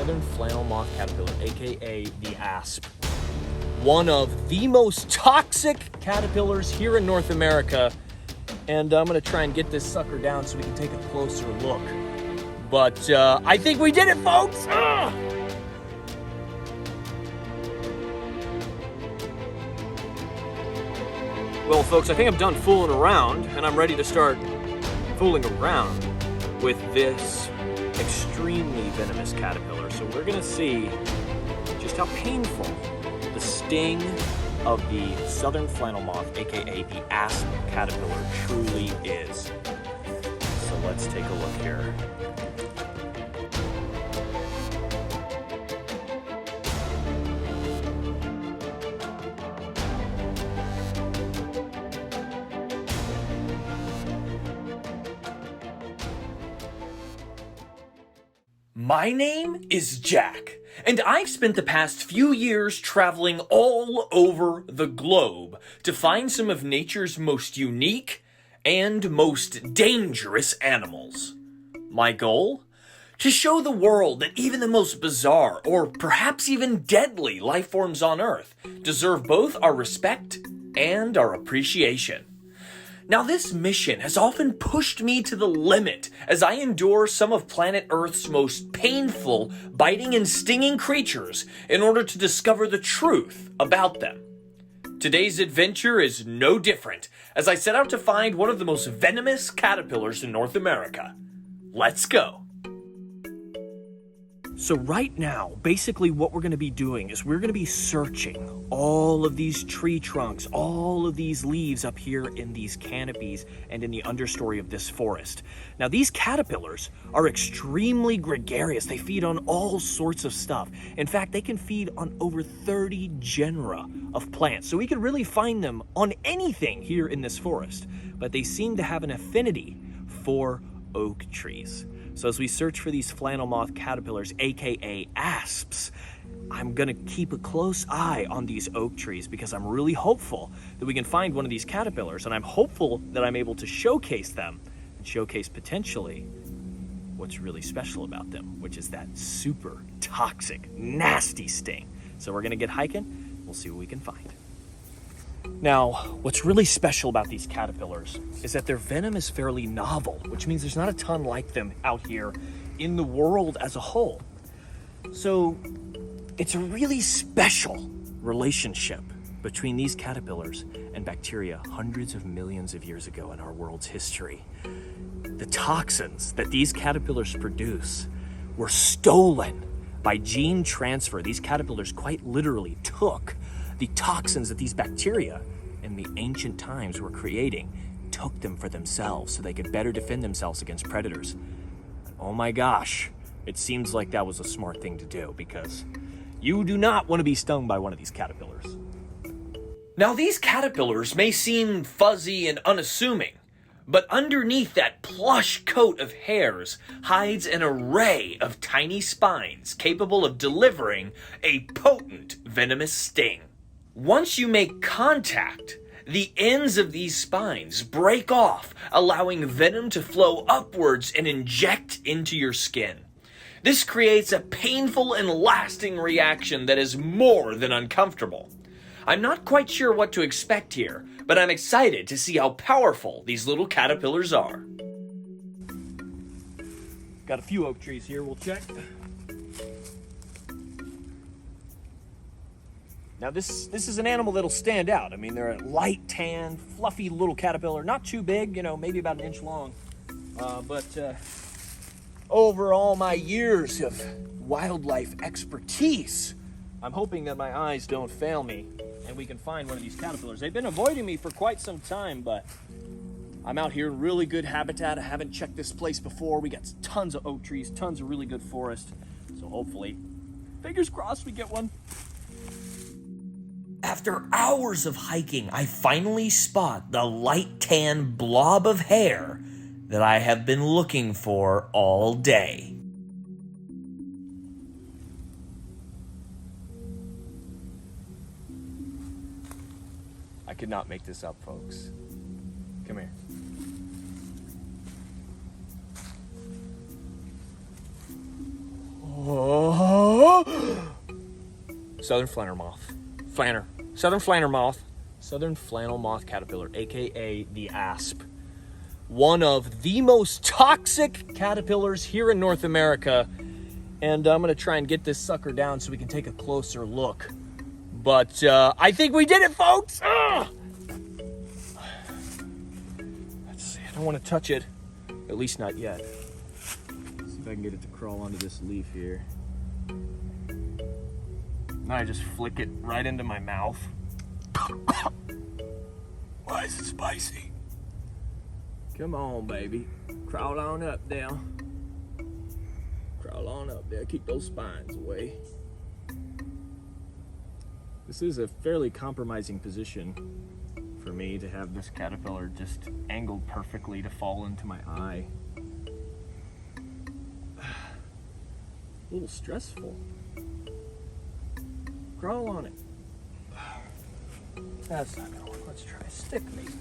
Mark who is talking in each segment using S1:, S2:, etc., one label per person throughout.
S1: southern flannel moth caterpillar, aka the ASP. One of the most toxic caterpillars here in North America. And I'm gonna try and get this sucker down so we can take a closer look. But I think we did it, folks! Ugh! Well, folks, I think I'm done fooling around, and I'm ready to start fooling around with this extremely venomous caterpillar. So we're gonna see just how painful the sting of the southern flannel moth, aka the asp caterpillar, truly is. So let's take a look here. My name is Jack, and I've spent the past few years traveling all over the globe to find some of nature's most unique and most dangerous animals. My goal? To show the world that even the most bizarre, or perhaps even deadly life forms on Earth deserve both our respect and our appreciation. Now, this mission has often pushed me to the limit as I endure some of planet Earth's most painful, biting and stinging creatures in order to discover the truth about them. Today's adventure is no different as I set out to find one of the most venomous caterpillars in North America. Let's go. So right now, basically what we're going to be doing is we're going to be searching all of these tree trunks, all of these leaves up here in these canopies and in the understory of this forest. Now, these caterpillars are extremely gregarious. They feed on all sorts of stuff. In fact, they can feed on over 30 genera of plants. So we can really find them on anything here in this forest. But they seem to have an affinity for oak trees. So as we search for these flannel moth caterpillars, aka asps, I'm gonna keep a close eye on these oak trees because I'm really hopeful that we can find one of these caterpillars, and I'm hopeful that I'm able to showcase them and showcase potentially what's really special about them, which is that super toxic, nasty sting. So we're gonna get hiking, we'll see what we can find. Now, what's really special about these caterpillars is that their venom is fairly novel, which means there's not a ton like them out here in the world as a whole. So it's a really special relationship between these caterpillars and bacteria hundreds of millions of years ago in our world's history. The toxins that these caterpillars produce were stolen by gene transfer. These caterpillars quite literally took the toxins that these bacteria in the ancient times were creating, took them for themselves so they could better defend themselves against predators. Oh my gosh, it seems like that was a smart thing to do because you do not want to be stung by one of these caterpillars. Now, these caterpillars may seem fuzzy and unassuming, but underneath that plush coat of hairs hides an array of tiny spines capable of delivering a potent venomous sting. Once you make contact, the ends of these spines break off, allowing venom to flow upwards and inject into your skin. This creates a painful and lasting reaction that is more than uncomfortable. I'm not quite sure what to expect here, but I'm excited to see how powerful these little caterpillars are. Got a few oak trees here, we'll check. Now this is an animal that'll stand out. I mean, they're a light tan, fluffy little caterpillar, not too big, maybe about an inch long. But over all my years of wildlife expertise, I'm hoping that my eyes don't fail me and we can find one of these caterpillars. They've been avoiding me for quite some time, but I'm out here in really good habitat. I haven't checked this place before. We got tons of oak trees, tons of really good forest. So hopefully, fingers crossed, we get one. After hours of hiking, I finally spot the light tan blob of hair that I have been looking for all day. I could not make this up, folks. Come here. Oh. Southern flannel moth. Southern flannel moth caterpillar, aka the ASP. One of the most toxic caterpillars here in North America. And I'm gonna try and get this sucker down so we can take a closer look. But I think we did it, folks! Ugh! Let's see, I don't wanna touch it. At least not yet. Let's see if I can get it to crawl onto this leaf here. Now I just flick it right into my mouth. Why is it spicy? Come on, baby. Crawl on up there. Crawl on up there. Keep those spines away. This is a fairly compromising position for me to have this caterpillar just angled perfectly to fall into my eye. A little stressful. Crawl on it. That's not gonna work. Let's try a stick, maybe.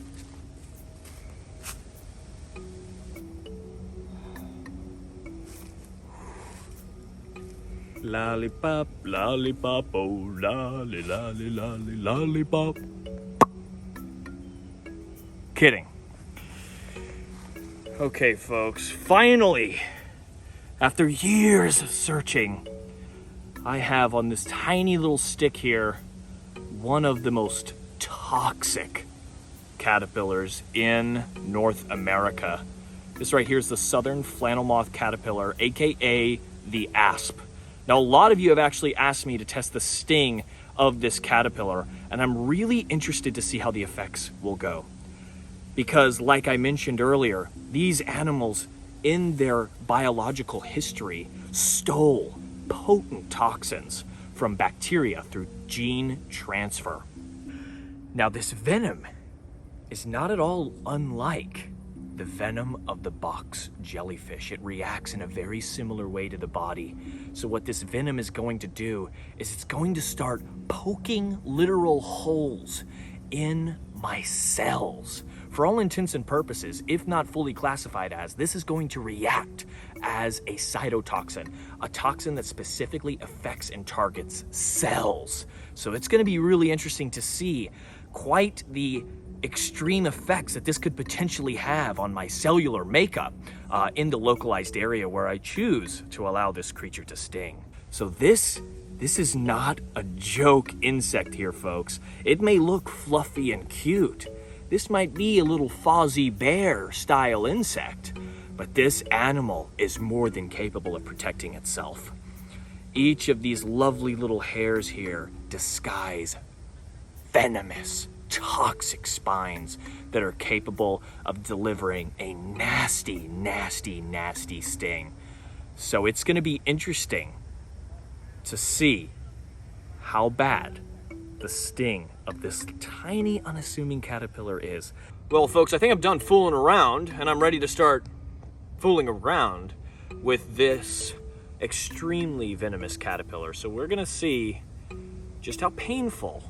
S1: Lollipop, lollipop, oh, lolly, lolly, lolly, lollipop. Kidding. Okay, folks, finally, after years of searching, I have on this tiny little stick here one of the most toxic caterpillars in North America. This right here is the southern flannel moth caterpillar, aka the ASP. Now, a lot of you have actually asked me to test the sting of this caterpillar, and I'm really interested to see how the effects will go. Because, like I mentioned earlier, these animals in their biological history stole potent toxins from bacteria through gene transfer. Now, this venom is not at all unlike the venom of the box jellyfish. It reacts in a very similar way to the body. So what this venom is going to do is it's going to start poking literal holes in my cells. For all intents and purposes, if not fully classified as, this is going to react as a cytotoxin, a toxin that specifically affects and targets cells. So it's going to be really interesting to see quite the extreme effects that this could potentially have on my cellular makeup in the localized area where I choose to allow this creature to sting. So this is not a joke insect here, folks. It may look fluffy and cute. This might be a little Fozzie Bear style insect, but this animal is more than capable of protecting itself. Each of these lovely little hairs here disguise venomous, toxic spines that are capable of delivering a nasty, nasty, nasty sting. So it's going to be interesting to see how bad the sting of this tiny, unassuming caterpillar is. Well, folks, I think I'm done fooling around, and I'm ready to start fooling around with this extremely venomous caterpillar. So we're going to see just how painful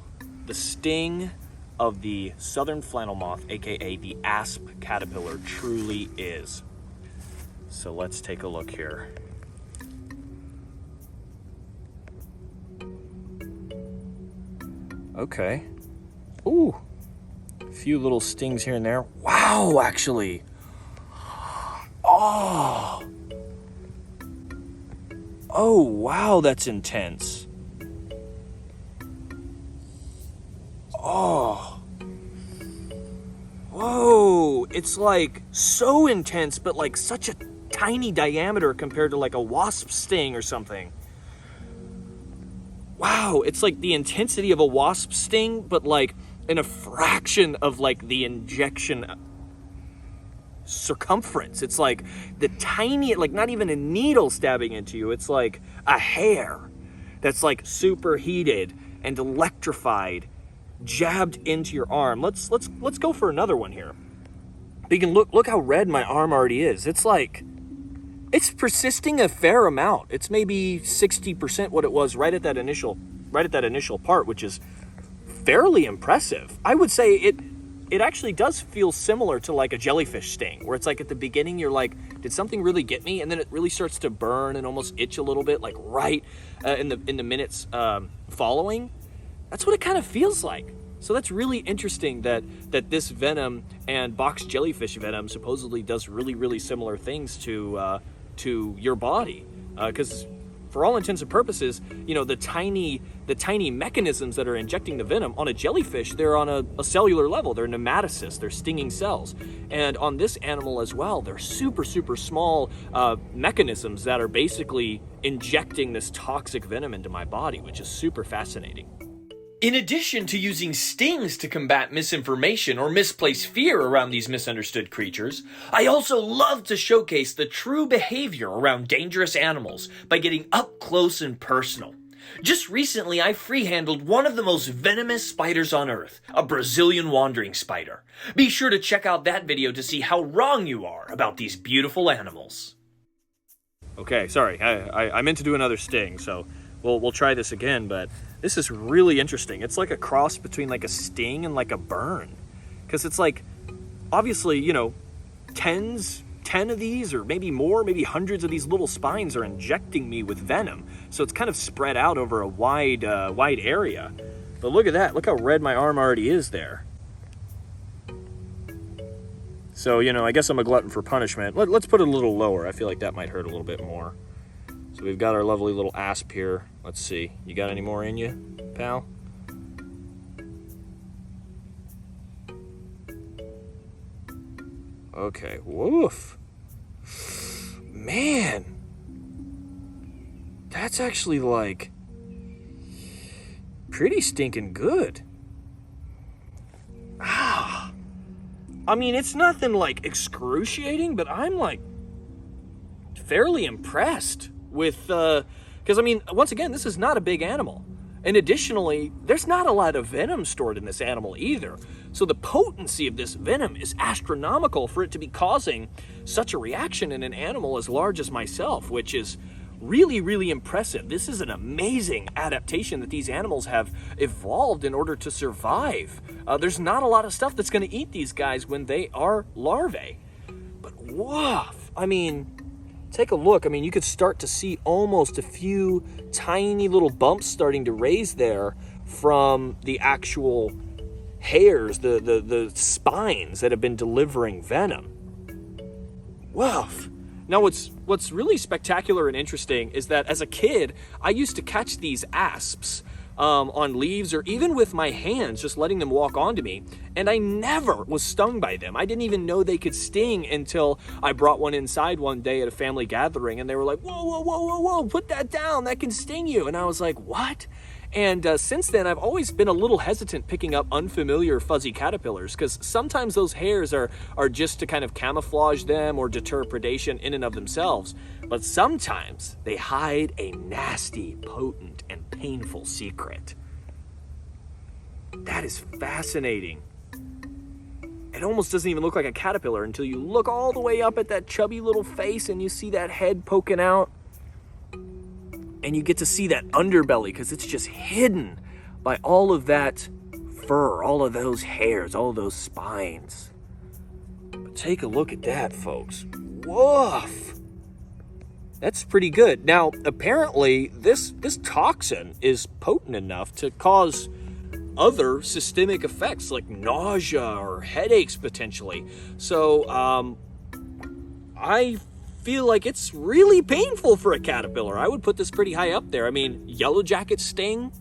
S1: the sting of the southern flannel moth, aka the ASP caterpillar, truly is. So let's take a look here. Okay. Ooh, a few little stings here and there. Wow, actually. Oh. Oh, wow, that's intense. Oh. Whoa, it's like so intense, but like such a tiny diameter compared to like a wasp sting or something. Wow, it's like the intensity of a wasp sting, but like in a fraction of like the injection circumference. It's like the tiny, like not even a needle stabbing into you. It's like a hair that's like super heated and electrified, jabbed into your arm. Let's go for another one here. You can look how red my arm already is. It's like, it's persisting a fair amount. It's maybe 60% what it was right at that initial part, which is fairly impressive. I would say it actually does feel similar to like a jellyfish sting, where it's like at the beginning you're like, did something really get me? And then it really starts to burn and almost itch a little bit, like right in the minutes following. That's what it kind of feels like. So that's really interesting that this venom and box jellyfish venom supposedly does really, really similar things to your body. Because for all intents and purposes, you know, the tiny mechanisms that are injecting the venom on a jellyfish, they're on a cellular level. They're nematocysts, they're stinging cells. And on this animal as well, they're super, super small mechanisms that are basically injecting this toxic venom into my body, which is super fascinating. In addition to using stings to combat misinformation or misplaced fear around these misunderstood creatures, I also love to showcase the true behavior around dangerous animals by getting up close and personal. Just recently, I free-handled one of the most venomous spiders on Earth, a Brazilian wandering spider. Be sure to check out that video to see how wrong you are about these beautiful animals. Okay, sorry, I meant to do another sting, so we'll try this again, but this is really interesting. It's like a cross between like a sting and like a burn. Because it's like, obviously, you know, 10 of these or maybe more, maybe hundreds of these little spines are injecting me with venom. So it's kind of spread out over a wide area. But look at that. Look how red my arm already is there. So, you know, I guess I'm a glutton for punishment. Let's put it a little lower. I feel like that might hurt a little bit more. So we've got our lovely little ASP here. Let's see. You got any more in you, pal? Okay. Woof. Man. That's actually like pretty stinking good. Ah. I mean, it's nothing like excruciating, but I'm like fairly impressed with, because I mean, once again, this is not a big animal. And additionally, there's not a lot of venom stored in this animal either. So the potency of this venom is astronomical for it to be causing such a reaction in an animal as large as myself, which is really, really impressive. This is an amazing adaptation that these animals have evolved in order to survive. There's not a lot of stuff that's going to eat these guys when they are larvae. But woof, I mean, take a look. I mean, you could start to see almost a few tiny little bumps starting to raise there from the actual hairs, the spines that have been delivering venom. Woof. Now, what's really spectacular and interesting is that as a kid, I used to catch these asps on leaves or even with my hands, just letting them walk onto me. And I never was stung by them. I didn't even know they could sting until I brought one inside one day at a family gathering. And they were like, whoa, whoa, whoa, whoa, whoa, put that down. That can sting you. And I was like, what? And since then, I've always been a little hesitant picking up unfamiliar fuzzy caterpillars because sometimes those hairs are just to kind of camouflage them or deter predation in and of themselves. But sometimes they hide a nasty, potent, and painful secret. That is fascinating. It almost doesn't even look like a caterpillar until you look all the way up at that chubby little face and you see that head poking out. And you get to see that underbelly because it's just hidden by all of that fur, all of those hairs, all of those spines. But take a look at that, folks. Woof! That's pretty good. Now, apparently, this toxin is potent enough to cause other systemic effects like nausea or headaches potentially. So, I feel like it's really painful for a caterpillar. I would put this pretty high up there. I mean, yellow jacket sting,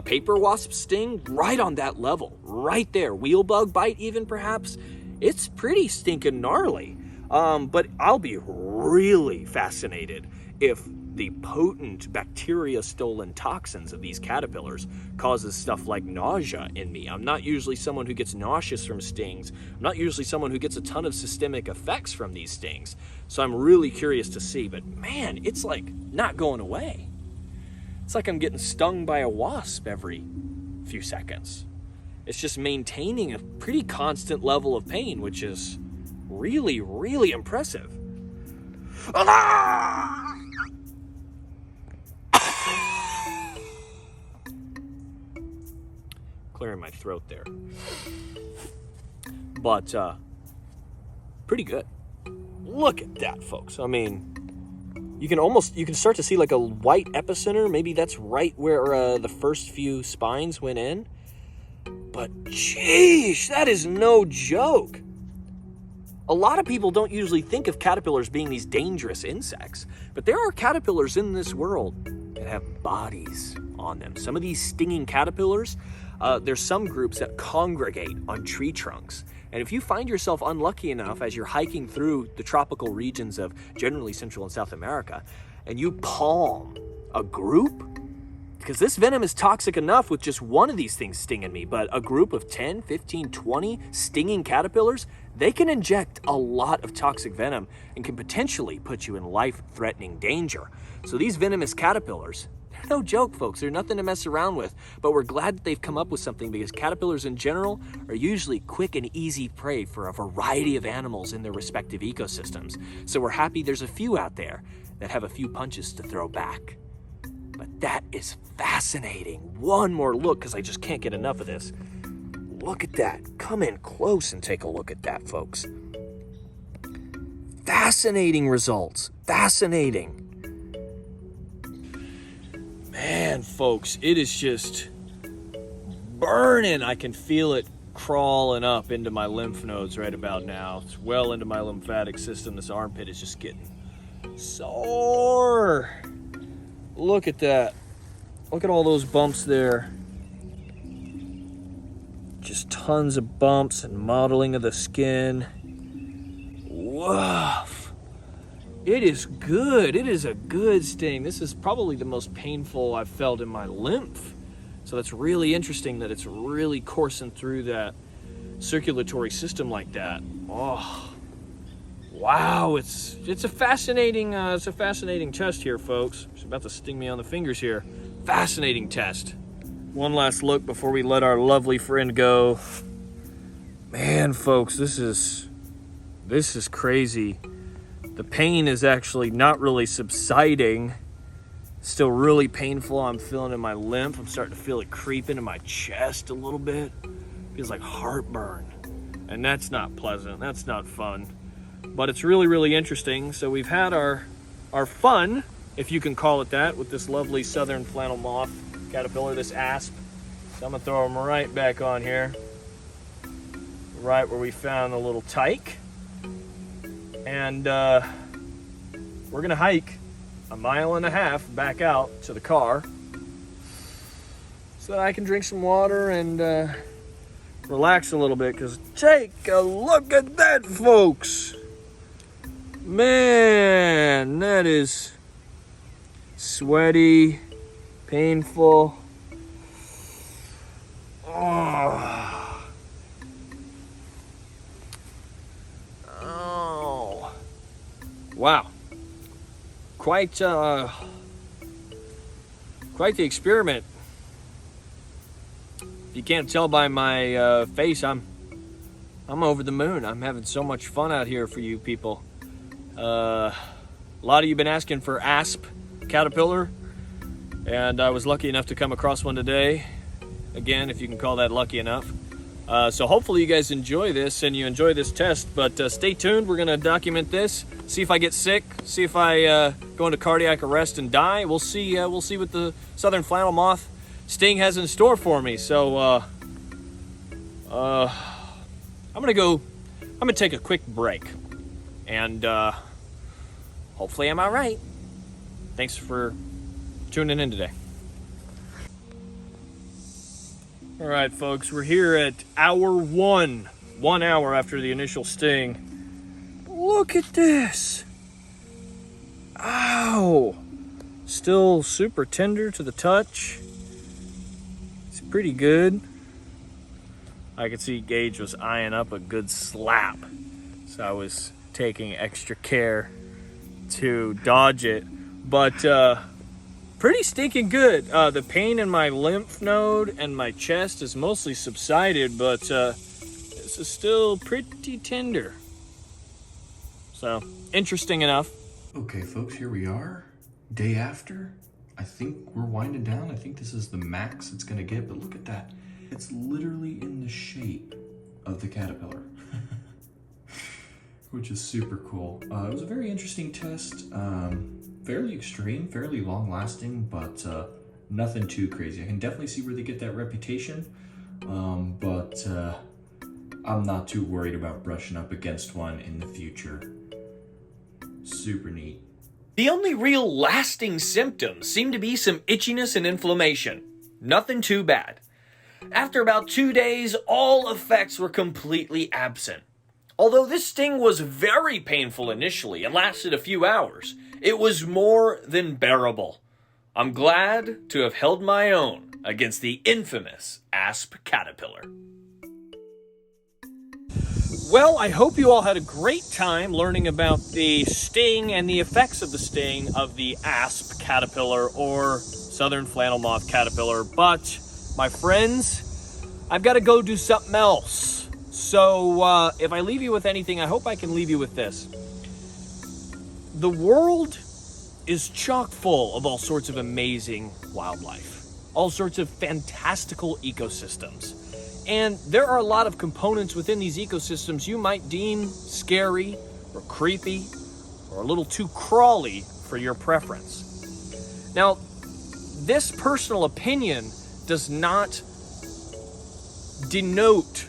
S1: paper wasp sting, right on that level, right there. Wheel bug bite even perhaps. It's pretty stinking gnarly. But I'll be really fascinated if the potent bacteria-stolen toxins of these caterpillars causes stuff like nausea in me. I'm not usually someone who gets nauseous from stings. I'm not usually someone who gets a ton of systemic effects from these stings. So I'm really curious to see, but man, it's like not going away. It's like I'm getting stung by a wasp every few seconds. It's just maintaining a pretty constant level of pain, which is really, really impressive. Clearing my throat there. but pretty good. Look at that, folks. I mean, you can start to see like a white epicenter. Maybe that's right where the first few spines went in. But geez, that is no joke. A lot of people don't usually think of caterpillars being these dangerous insects, but there are caterpillars in this world that have bodies on them. Some of these stinging caterpillars, there's some groups that congregate on tree trunks. And if you find yourself unlucky enough as you're hiking through the tropical regions of generally Central and South America, and you palm a group, because this venom is toxic enough with just one of these things stinging me, but a group of 10, 15, 20 stinging caterpillars, they can inject a lot of toxic venom and can potentially put you in life-threatening danger. So these venomous caterpillars, they're no joke, folks. They're nothing to mess around with, but we're glad that they've come up with something, because caterpillars in general are usually quick and easy prey for a variety of animals in their respective ecosystems. So we're happy there's a few out there that have a few punches to throw back. But that is fascinating. One more look, because I just can't get enough of this. Look at that. Come in close and take a look at that, folks. Fascinating results. Fascinating. Man, folks, it is just burning. I can feel it crawling up into my lymph nodes right about now. It's well into my lymphatic system. This armpit is just getting sore. Look at that. Look at all those bumps there. Just tons of bumps and modeling of the skin. Woof. It is good. It is a good sting. This is probably the most painful I've felt in my lymph. So that's really interesting that it's really coursing through that circulatory system like that. Oh, wow. It's a fascinating test here, folks. It's about to sting me on the fingers here. Fascinating test. One last look before we let our lovely friend go. Man, folks, this is crazy. The pain is actually not really subsiding. Still really painful. I'm feeling in my lymph. I'm starting to feel it creep into my chest a little bit. Feels like heartburn. And that's not pleasant. That's not fun. But it's really, really interesting. So we've had our fun, if you can call it that, with this lovely southern flannel moth caterpillar, this ASP. So I'm gonna throw them right back on here. Right where we found the little tyke. And we're gonna hike 1.5 miles back out to the car so that I can drink some water and relax a little bit, because take a look at that, folks. Man, that is sweaty, painful. Oh. Oh. Wow. Quite the experiment. If you can't tell by my face, I'm over the moon. I'm having so much fun out here for you people. A lot of you have been asking for ASP caterpillar, and I was lucky enough to come across one today. Again, if you can call that lucky enough. So hopefully you guys enjoy this and you enjoy this test, but stay tuned. We're gonna document this, see if I get sick, see if I go into cardiac arrest and die. We'll see what the southern flannel moth sting has in store for me. So I'm gonna take a quick break, and hopefully I'm all right. Thanks for tuning in today. All right, folks, we're here at hour 1 hour after the initial sting. Look at this. Ow. Still super tender to the touch. It's pretty good. I could see Gage was eyeing up a good slap, so I was taking extra care to dodge it. But pretty stinking good. The pain in my lymph node and my chest is mostly subsided, but this is still pretty tender. So, interesting enough.
S2: Okay, folks, here we are. Day after. I think we're winding down. I think this is the max it's gonna get, but look at that. It's literally in the shape of the caterpillar. which is super cool. It was a very interesting test, fairly extreme, fairly long lasting, but nothing too crazy. I can definitely see where they get that reputation, but I'm not too worried about brushing up against one in the future. Super neat.
S1: The only real lasting symptoms seem to be some itchiness and inflammation. Nothing too bad. After about 2 days, all effects were completely absent. Although this sting was very painful initially and lasted a few hours, it was more than bearable. I'm glad to have held my own against the infamous ASP caterpillar. Well, I hope you all had a great time learning about the sting and the effects of the sting of the ASP caterpillar or southern flannel moth caterpillar. But, my friends, I've got to go do something else. So, if I leave you with anything, I hope I can leave you with this. The world is chock full of all sorts of amazing wildlife, all sorts of fantastical ecosystems. And there are a lot of components within these ecosystems you might deem scary or creepy or a little too crawly for your preference. Now, this personal opinion does not denote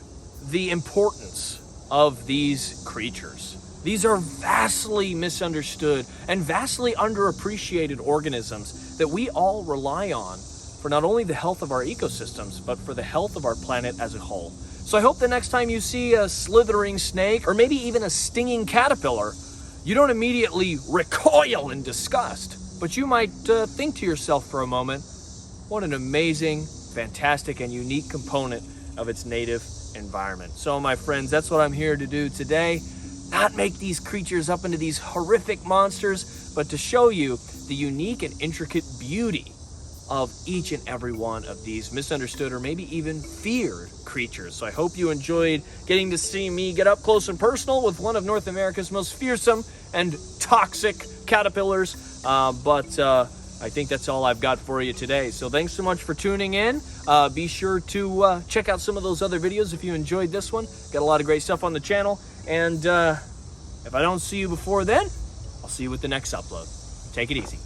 S1: the importance of these creatures. These are vastly misunderstood and vastly underappreciated organisms that we all rely on for not only the health of our ecosystems, but for the health of our planet as a whole. So I hope the next time you see a slithering snake, or maybe even a stinging caterpillar, you don't immediately recoil in disgust, but you might think to yourself for a moment, what an amazing, fantastic, and unique component of its native environment. So my friends, that's what I'm here to do today. Not make these creatures up into these horrific monsters, but to show you the unique and intricate beauty of each and every one of these misunderstood or maybe even feared creatures. So I hope you enjoyed getting to see me get up close and personal with one of North America's most fearsome and toxic caterpillars. But I think that's all I've got for you today. So thanks so much for tuning in. Be sure to check out some of those other videos if you enjoyed this one. Got a lot of great stuff on the channel. And if I don't see you before then, I'll see you with the next upload. Take it easy.